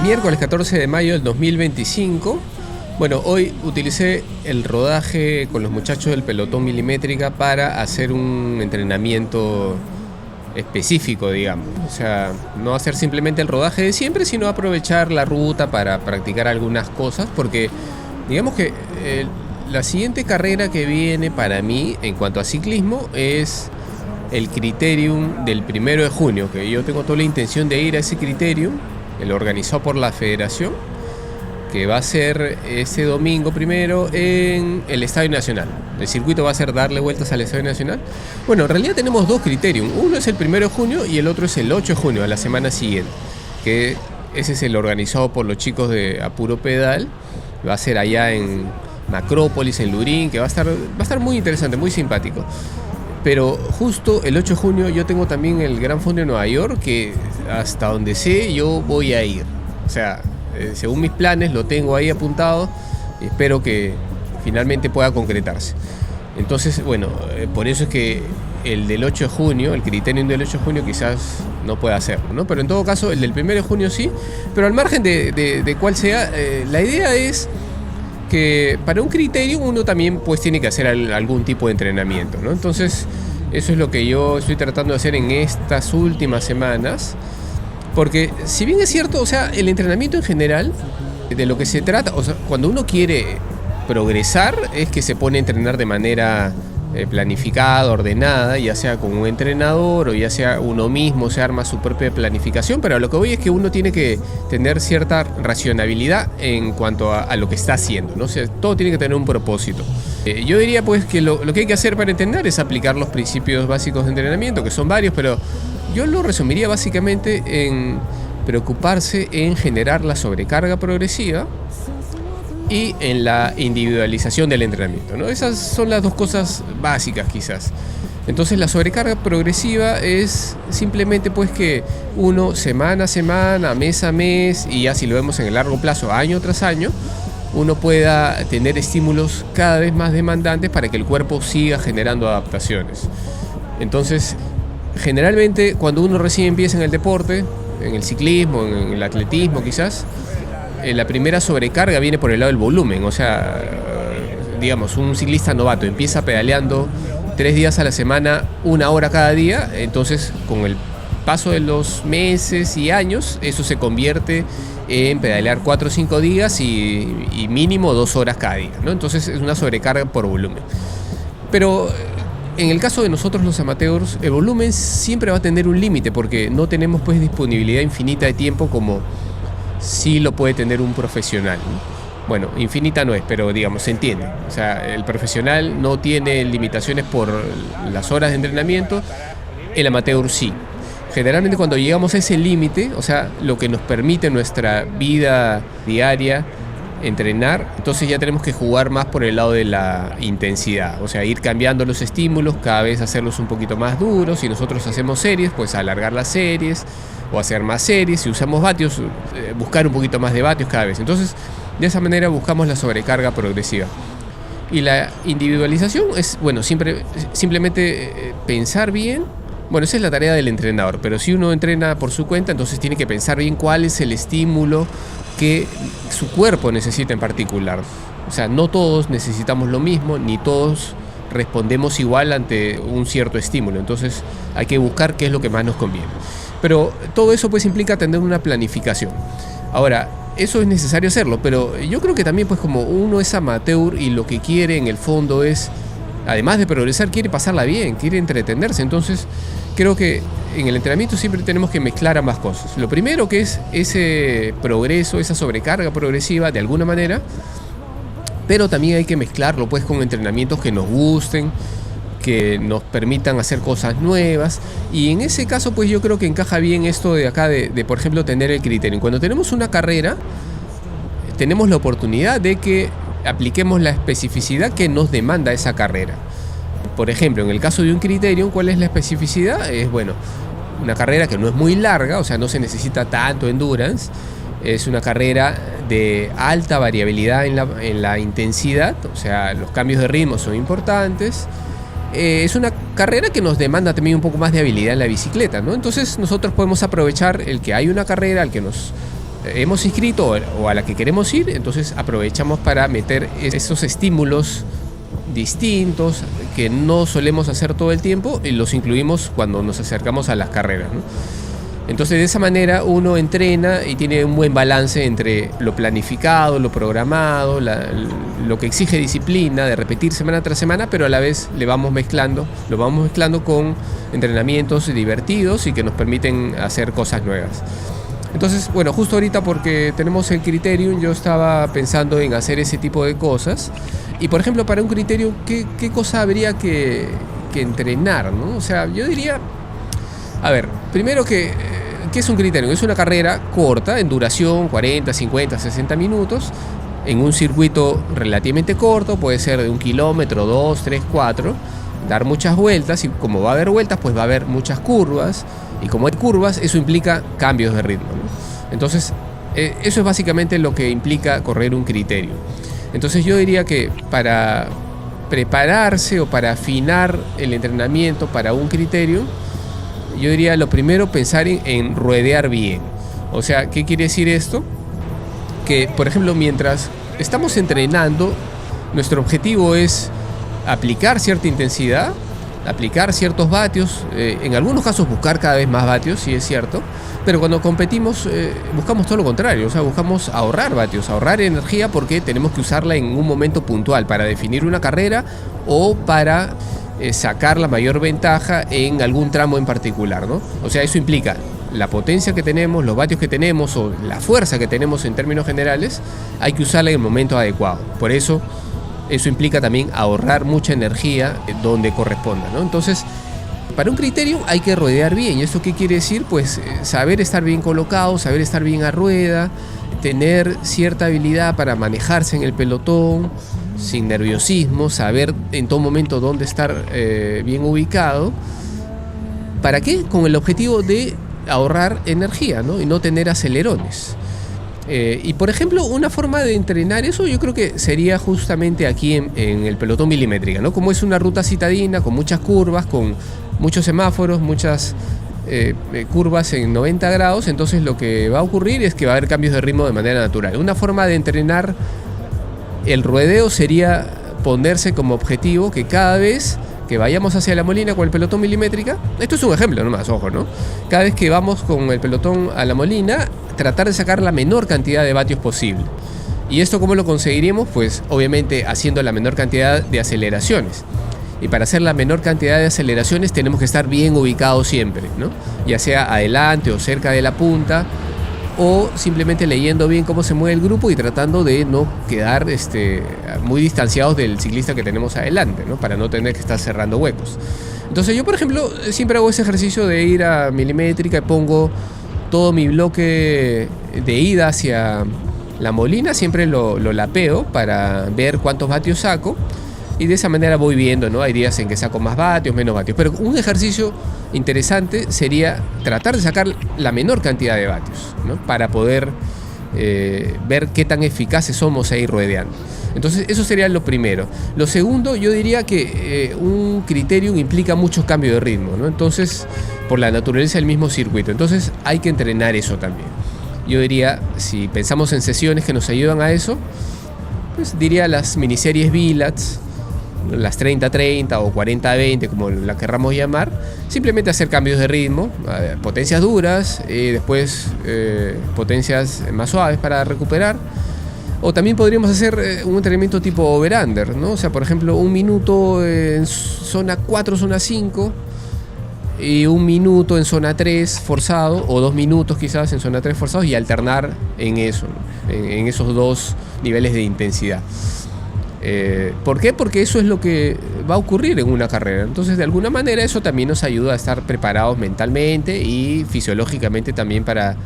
Miércoles 14 de mayo del 2025. Bueno, hoy utilicé el rodaje con los muchachos del pelotón milimétrica para hacer un entrenamiento específico, digamos. O sea, no hacer simplemente el rodaje de siempre, sino aprovechar la ruta para practicar algunas cosas, porque digamos que la siguiente carrera que viene para mí en cuanto a ciclismo es el Criterium del 1 de junio, que yo tengo toda la intención de ir a ese Criterium, el organizado por la federación, que va a ser ese domingo primero en el Estadio Nacional. El circuito va a ser darle vueltas al Estadio Nacional. Bueno, en realidad tenemos dos Criterium. Uno es el 1 de junio y el otro es el 8 de junio, a la semana siguiente. Que ese es el organizado por los chicos de Apuro Pedal. Va a ser allá en Macrópolis, en Lurín, que va a estar muy interesante, muy simpático. Pero justo el 8 de junio yo tengo también el Gran Fondo de Nueva York, que hasta donde sé yo voy a ir. O sea, según mis planes lo tengo ahí apuntado y espero que finalmente pueda concretarse. Entonces, bueno, por eso es que el del 8 de junio, el Criterium del 8 de junio quizás no pueda hacerlo, ¿no? Pero en todo caso el del 1 de junio sí. Pero al margen de cuál sea, la idea es que para un Criterium uno también pues tiene que hacer algún tipo de entrenamiento, ¿no? Entonces eso es lo que yo estoy tratando de hacer en estas últimas semanas, porque si bien es cierto, o sea, el entrenamiento en general, de lo que se trata, o sea, cuando uno quiere progresar es que se pone a entrenar de manera planificada, ordenada, ya sea con un entrenador o ya sea uno mismo se arma su propia planificación, pero a lo que voy es que uno tiene que tener cierta racionalidad en cuanto a lo que está haciendo, ¿no? O sea, todo tiene que tener un propósito. Yo diría pues que lo que hay que hacer para entender es aplicar los principios básicos de entrenamiento, que son varios, pero yo lo resumiría básicamente en preocuparse en generar la sobrecarga progresiva y en la individualización del entrenamiento, ¿no? Esas son las dos cosas básicas quizás. Entonces la sobrecarga progresiva es simplemente pues que uno semana a semana, mes a mes, y ya si lo vemos en el largo plazo, año tras año, uno pueda tener estímulos cada vez más demandantes para que el cuerpo siga generando adaptaciones. Entonces, generalmente cuando uno recién empieza en el deporte, en el ciclismo, en el atletismo quizás, la primera sobrecarga viene por el lado del volumen. O sea, digamos, un ciclista novato empieza pedaleando 3 días a la semana, 1 hora cada día. Entonces, con el paso de los meses y años, eso se convierte en pedalear 4 o 5 días y mínimo 2 horas cada día, ¿no? Entonces es una sobrecarga por volumen. Pero en el caso de nosotros los amateurs, el volumen siempre va a tener un límite, porque no tenemos pues disponibilidad infinita de tiempo como sí lo puede tener un profesional, ¿no? Bueno, infinita no es, pero digamos, se entiende. O sea, el profesional no tiene limitaciones por las horas de entrenamiento, el amateur sí. Generalmente cuando llegamos a ese límite, o sea, lo que nos permite nuestra vida diaria entrenar, entonces ya tenemos que jugar más por el lado de la intensidad, o sea, ir cambiando los estímulos, cada vez hacerlos un poquito más duros. Si nosotros hacemos series, pues alargar las series o hacer más series. Si usamos vatios, buscar un poquito más de vatios cada vez. Entonces, de esa manera buscamos la sobrecarga progresiva. Y la individualización es, bueno, simplemente pensar bien. Bueno, esa es la tarea del entrenador, pero si uno entrena por su cuenta, entonces tiene que pensar bien cuál es el estímulo que su cuerpo necesita en particular. O sea, no todos necesitamos lo mismo, ni todos respondemos igual ante un cierto estímulo. Entonces hay que buscar qué es lo que más nos conviene. Pero todo eso pues implica tener una planificación. Ahora, eso es necesario hacerlo, pero yo creo que también pues como uno es amateur y lo que quiere en el fondo es, además de progresar, quiere pasarla bien, quiere entretenerse. Entonces creo que en el entrenamiento siempre tenemos que mezclar ambas cosas. Lo primero, que es ese progreso, esa sobrecarga progresiva de alguna manera, pero también hay que mezclarlo pues con entrenamientos que nos gusten, que nos permitan hacer cosas nuevas. Y en ese caso pues yo creo que encaja bien esto de acá de por ejemplo tener el Criterium. Cuando tenemos una carrera, tenemos la oportunidad de que apliquemos la especificidad que nos demanda esa carrera. Por ejemplo, en el caso de un Criterium, ¿cuál es la especificidad? Es, bueno, una carrera que no es muy larga, o sea, no se necesita tanto endurance. Es una carrera de alta variabilidad en la intensidad, o sea, los cambios de ritmo son importantes. Es una carrera que nos demanda también un poco más de habilidad en la bicicleta, ¿no? Entonces nosotros podemos aprovechar el que hay una carrera al que nos hemos inscrito o a la que queremos ir, entonces aprovechamos para meter esos estímulos distintos que no solemos hacer todo el tiempo y los incluimos cuando nos acercamos a las carreras, ¿no? Entonces de esa manera uno entrena y tiene un buen balance entre lo planificado, lo programado, lo que exige disciplina de repetir semana tras semana, pero a la vez lo vamos mezclando con entrenamientos divertidos y que nos permiten hacer cosas nuevas. Entonces, bueno, justo ahorita porque tenemos el Criterium, yo estaba pensando en hacer ese tipo de cosas. Y por ejemplo, para un Criterium, ¿qué cosa habría que entrenar, ¿no? O sea, yo diría, a ver, primero ¿qué es un Criterium? Es una carrera corta, en duración 40, 50, 60 minutos, en un circuito relativamente corto, puede ser de 1 kilómetro, 2, 3, 4, dar muchas vueltas, y como va a haber vueltas, pues va a haber muchas curvas, y como hay curvas, eso implica cambios de ritmo, ¿no? Entonces, eso es básicamente lo que implica correr un Criterium. Entonces yo diría que para prepararse o para afinar el entrenamiento para un Criterium, yo diría lo primero pensar en ruedear bien. O sea, ¿qué quiere decir esto? Que, por ejemplo, mientras estamos entrenando, nuestro objetivo es aplicar cierta intensidad, aplicar ciertos vatios, en algunos casos buscar cada vez más vatios, sí es cierto, pero cuando competimos buscamos todo lo contrario, o sea, buscamos ahorrar vatios, ahorrar energía porque tenemos que usarla en un momento puntual para definir una carrera o para sacar la mayor ventaja en algún tramo en particular, ¿no? O sea, eso implica la potencia que tenemos, los vatios que tenemos o la fuerza que tenemos en términos generales, hay que usarla en el momento adecuado. Por eso implica también ahorrar mucha energía donde corresponda, ¿no? Entonces, para un Criterium hay que ruedear bien. ¿Y esto qué quiere decir? Pues saber estar bien colocado, saber estar bien a rueda, tener cierta habilidad para manejarse en el pelotón, sin nerviosismo, saber en todo momento dónde estar bien ubicado. ¿Para qué? Con el objetivo de ahorrar energía, ¿no? Y no tener acelerones. Y por ejemplo, una forma de entrenar eso yo creo que sería justamente aquí en el pelotón milimétrica, ¿no? Como es una ruta citadina, con muchas curvas, con muchos semáforos, muchas curvas en 90 grados, entonces lo que va a ocurrir es que va a haber cambios de ritmo de manera natural. Una forma de entrenar el ruedeo sería ponerse como objetivo que cada vez que vayamos hacia La Molina con el pelotón milimétrica, esto es un ejemplo nomás, ojo, ¿no? Cada vez que vamos con el pelotón a La Molina, tratar de sacar la menor cantidad de vatios posible. ¿Y esto cómo lo conseguiríamos? Pues obviamente haciendo la menor cantidad de aceleraciones. Y para hacer la menor cantidad de aceleraciones tenemos que estar bien ubicados siempre, ¿no? Ya sea adelante o cerca de la punta, o simplemente leyendo bien cómo se mueve el grupo y tratando de no quedar muy distanciados del ciclista que tenemos adelante, ¿no? Para no tener que estar cerrando huecos. Entonces yo, por ejemplo, siempre hago ese ejercicio de ir a milimétrica y pongo todo mi bloque de ida hacia La Molina, siempre lo lapeo para ver cuántos vatios saco. Y de esa manera voy viendo, ¿no? Hay días en que saco más vatios, menos vatios. Pero un ejercicio interesante sería tratar de sacar la menor cantidad de vatios, ¿no? Para poder ver qué tan eficaces somos ahí ruedeando. Entonces eso sería lo primero. Lo segundo, yo diría que un Criterium implica muchos cambios de ritmo, ¿no? Entonces, por la naturaleza del mismo circuito. Entonces hay que entrenar eso también. Yo diría, si pensamos en sesiones que nos ayudan a eso, pues diría las miniseries Bilats, las 30-30 o 40-20, como la querramos llamar, simplemente hacer cambios de ritmo, potencias duras, después potencias más suaves para recuperar. O también podríamos hacer un entrenamiento tipo over-under, ¿no? O sea, por ejemplo, 1 minuto en zona 4, zona 5, y 1 minuto en zona 3 forzado, o 2 minutos quizás en zona 3 forzados, y alternar en eso, ¿no? en esos dos niveles de intensidad. ¿Por qué? Porque eso es lo que va a ocurrir en una carrera. Entonces, de alguna manera, eso también nos ayuda a estar preparados mentalmente y fisiológicamente también para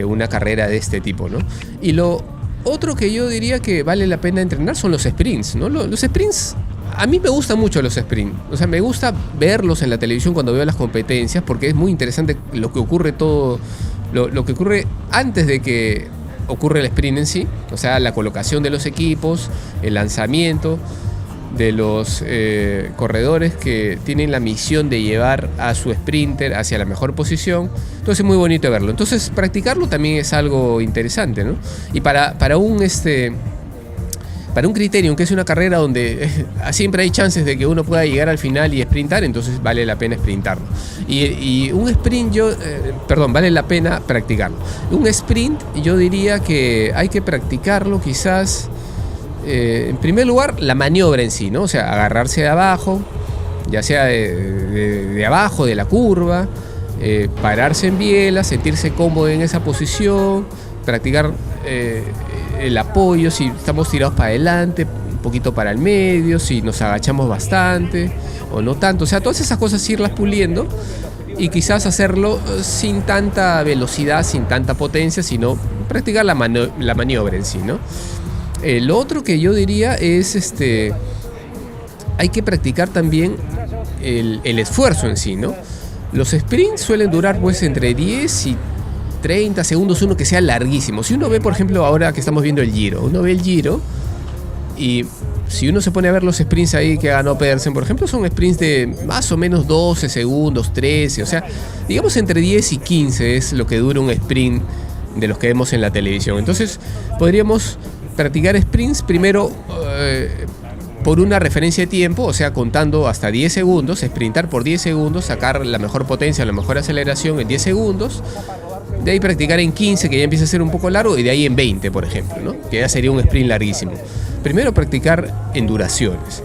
una carrera de este tipo, ¿no? Y lo otro que yo diría que vale la pena entrenar son los sprints, ¿no? Los sprints A mí me gustan mucho los sprint, o sea, me gusta verlos en la televisión cuando veo las competencias porque es muy interesante lo que ocurre lo que ocurre antes de que ocurre el sprint en sí, o sea, la colocación de los equipos, el lanzamiento de los corredores que tienen la misión de llevar a su sprinter hacia la mejor posición. Entonces es muy bonito verlo. Entonces practicarlo también es algo interesante, ¿no? Y para un criterium, que es una carrera donde siempre hay chances de que uno pueda llegar al final y sprintar, entonces vale la pena sprintarlo. Y un sprint, vale la pena practicarlo. Un sprint, yo diría que hay que practicarlo quizás, en primer lugar, la maniobra en sí, ¿no? O sea, agarrarse de abajo, ya sea de abajo, de la curva, pararse en biela, sentirse cómodo en esa posición, practicar el apoyo, si estamos tirados para adelante, un poquito para el medio, si nos agachamos bastante o no tanto, o sea, todas esas cosas irlas puliendo y quizás hacerlo sin tanta velocidad, sin tanta potencia, sino practicar la maniobra en sí, ¿no? Lo otro que yo diría es hay que practicar también el esfuerzo en sí, ¿no? Los sprints suelen durar pues entre 10 y 30 segundos, uno que sea larguísimo. Si uno ve, por ejemplo, ahora que estamos viendo el Giro, uno ve el Giro y si uno se pone a ver los sprints ahí que ganó Pedersen, por ejemplo, son sprints de más o menos 12 segundos, 13, o sea, digamos entre 10 y 15 es lo que dura un sprint de los que vemos en la televisión. Entonces, podríamos practicar sprints primero por una referencia de tiempo, o sea, contando hasta 10 segundos, sprintar por 10 segundos, sacar la mejor potencia, la mejor aceleración en 10 segundos. De ahí practicar en 15, que ya empieza a ser un poco largo, y de ahí en 20, por ejemplo, ¿no? Que ya sería un sprint larguísimo. Primero practicar en duraciones.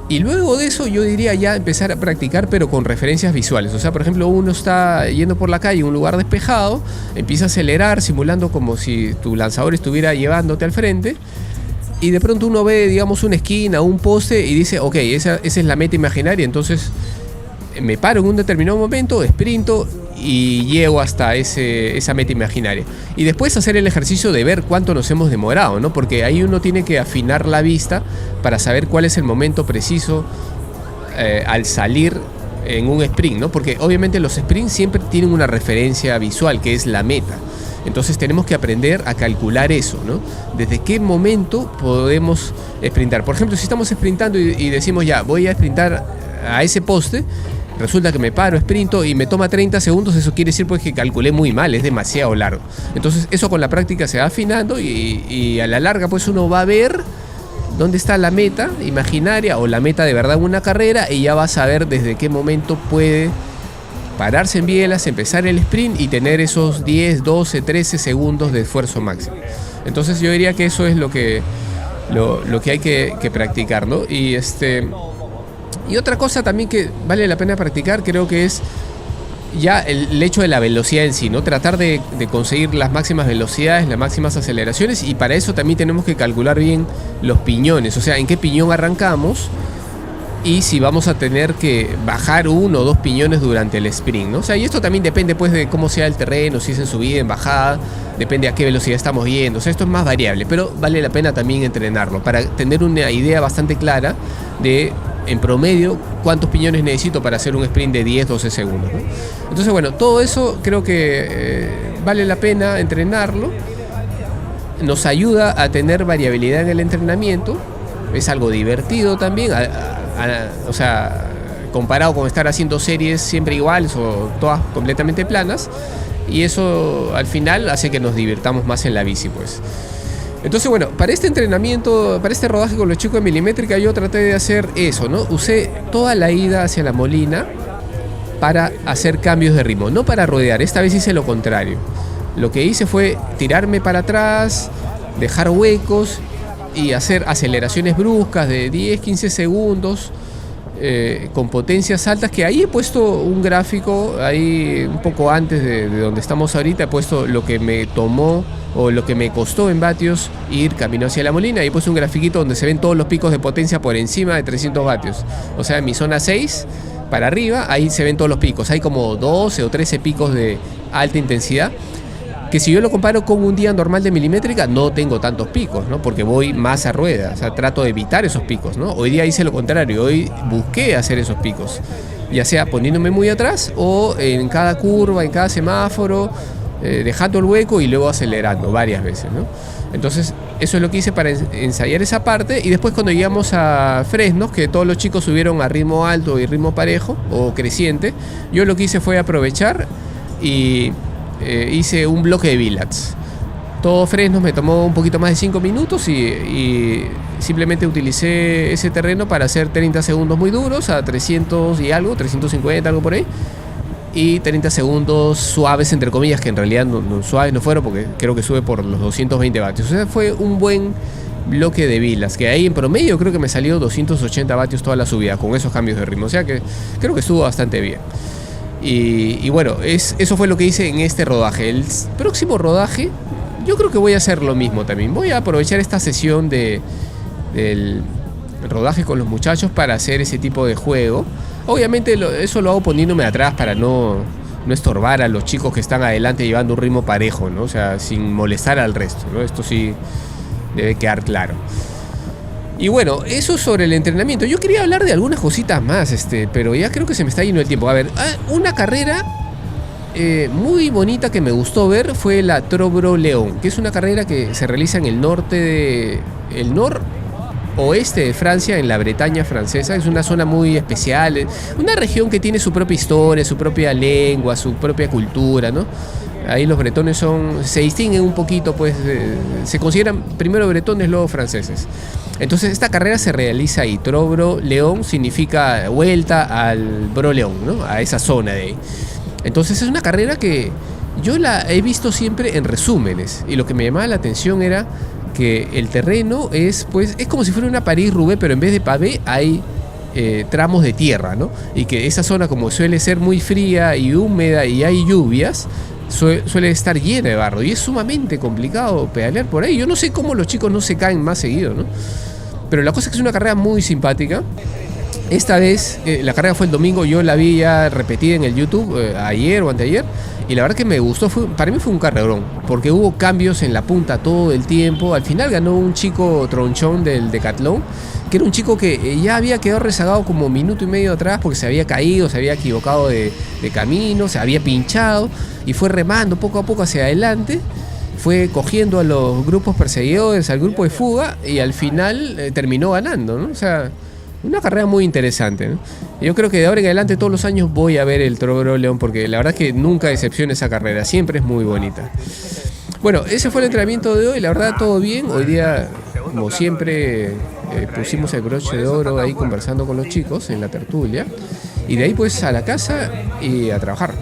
Y luego de eso yo diría ya empezar a practicar, pero con referencias visuales. O sea, por ejemplo, uno está yendo por la calle, un lugar despejado, empieza a acelerar, simulando como si tu lanzador estuviera llevándote al frente. Y de pronto uno ve, digamos, una esquina, un poste, y dice, ok, esa es la meta imaginaria, entonces me paro en un determinado momento, sprinto y llego hasta esa meta imaginaria. Y después hacer el ejercicio de ver cuánto nos hemos demorado, ¿no? Porque ahí uno tiene que afinar la vista para saber cuál es el momento preciso al salir en un sprint, ¿no? Porque obviamente los sprints siempre tienen una referencia visual, que es la meta. Entonces tenemos que aprender a calcular eso, ¿no? Desde qué momento podemos sprintar. Por ejemplo, si estamos sprintando y decimos ya, voy a sprintar a ese poste, resulta que me paro, sprinto y me toma 30 segundos, eso quiere decir pues que calculé muy mal, es demasiado largo. Entonces eso con la práctica se va afinando y a la larga pues uno va a ver dónde está la meta imaginaria o la meta de verdad en una carrera y ya va a saber desde qué momento puede pararse en bielas, empezar el sprint y tener esos 10, 12, 13 segundos de esfuerzo máximo. Entonces yo diría que eso es lo que hay que practicar, ¿no? Y otra cosa también que vale la pena practicar, creo que es ya el hecho de la velocidad en sí, ¿no? Tratar de conseguir las máximas velocidades, las máximas aceleraciones, y para eso también tenemos que calcular bien los piñones, o sea, en qué piñón arrancamos y si vamos a tener que bajar 1 o 2 piñones durante el sprint, ¿no? O sea, y esto también depende pues de cómo sea el terreno, si es en subida, en bajada, depende a qué velocidad estamos yendo, o sea, esto es más variable, pero vale la pena también entrenarlo para tener una idea bastante clara de, en promedio, cuántos piñones necesito para hacer un sprint de 10-12 segundos, ¿no? Entonces, bueno, todo eso creo que vale la pena entrenarlo, nos ayuda a tener variabilidad en el entrenamiento, es algo divertido también, o sea, comparado con estar haciendo series siempre iguales o todas completamente planas, y eso al final hace que nos divirtamos más en la bici, pues. Entonces, bueno, para este entrenamiento, para este rodaje con los chicos de milimétrica, yo traté de hacer eso, ¿no? Usé toda la ida hacia la Molina para hacer cambios de ritmo, no para rodear. Esta vez hice lo contrario. Lo que hice fue tirarme para atrás, dejar huecos y hacer aceleraciones bruscas de 10-15 segundos con potencias altas, que ahí he puesto un gráfico, ahí un poco antes de donde estamos ahorita, he puesto lo que me tomó o lo que me costó en vatios ir camino hacia la Molina, y he puesto un grafiquito donde se ven todos los picos de potencia por encima de 300 vatios. O sea, en mi zona 6 para arriba, ahí se ven todos los picos. Hay como 12 o 13 picos de alta intensidad. que si yo lo comparo con un día normal de milimétrica, no tengo tantos picos, ¿no? Porque voy más a rueda, o sea, trato de evitar esos picos, ¿no? Hoy día hice lo contrario, hoy busqué hacer esos picos, ya sea poniéndome muy atrás o en cada curva, en cada semáforo, dejando el hueco y luego acelerando varias veces, ¿no? Entonces, eso es lo que hice para ensayar esa parte. Y después cuando llegamos a Fresnos, que todos los chicos subieron a ritmo alto y ritmo parejo o creciente, yo lo que hice fue aprovechar y hice un bloque de billets. Todo Fresnos me tomó un poquito más de 5 minutos y simplemente utilicé ese terreno para hacer 30 segundos muy duros a 300 y algo, 350, algo por ahí. Y 30 segundos suaves, entre comillas, que en realidad suaves no fueron porque creo que sube por los 220 vatios. O sea, fue un buen bloque de bilas, que ahí en promedio creo que me salió 280 vatios toda la subida con esos cambios de ritmo. O sea que creo que estuvo bastante bien. Y bueno, eso fue lo que hice en este rodaje. El próximo rodaje, yo creo que voy a hacer lo mismo también. Voy a aprovechar esta sesión del rodaje con los muchachos para hacer ese tipo de juego. Obviamente eso lo hago poniéndome atrás para no estorbar a los chicos que están adelante llevando un ritmo parejo, ¿no? O sea, sin molestar al resto, ¿no? Esto sí debe quedar claro. Y bueno, eso sobre el entrenamiento. Yo quería hablar de algunas cositas más, pero ya creo que se me está yendo el tiempo. A ver, una carrera muy bonita que me gustó ver fue la Trobro León, que es una carrera que se realiza en el norte el noroeste de Francia, en la Bretaña francesa. Es una zona muy especial, una región que tiene su propia historia, su propia lengua, su propia cultura, ¿no? Ahí los bretones se distinguen un poquito, pues se consideran primero bretones, luego franceses. Entonces esta carrera se realiza ahí. Trobro León significa vuelta al Bro León, ¿no? A esa zona de ahí. Entonces es una carrera que yo la he visto siempre en resúmenes, y lo que me llamaba la atención era que el terreno es como si fuera una París-Roubaix, pero en vez de pavé hay tramos de tierra, ¿no? Y que esa zona, como suele ser muy fría y húmeda y hay lluvias, suele estar llena de barro y es sumamente complicado pedalear por ahí. Yo no sé cómo los chicos no se caen más seguido, ¿no? Pero la cosa es que es una carrera muy simpática. Esta vez, la carrera fue el domingo, yo la vi ya repetida en el YouTube ayer o anteayer, y la verdad que me gustó, para mí fue un carrerón, porque hubo cambios en la punta todo el tiempo. Al final ganó un chico tronchón del Decathlon, que era un chico que ya había quedado rezagado como minuto y medio atrás porque se había caído, se había equivocado de camino, se había pinchado y fue remando poco a poco hacia adelante. Fue cogiendo a los grupos perseguidores, al grupo de fuga, y al final terminó ganando, ¿no? O sea, una carrera muy interesante, ¿no? Yo creo que de ahora en adelante todos los años voy a ver el Trobro León, porque la verdad que nunca decepciona esa carrera, siempre es muy bonita. Bueno, ese fue el entrenamiento de hoy, la verdad todo bien. Hoy día, como siempre, pusimos el broche de oro ahí conversando con los chicos en la tertulia, y de ahí pues a la casa y a trabajar.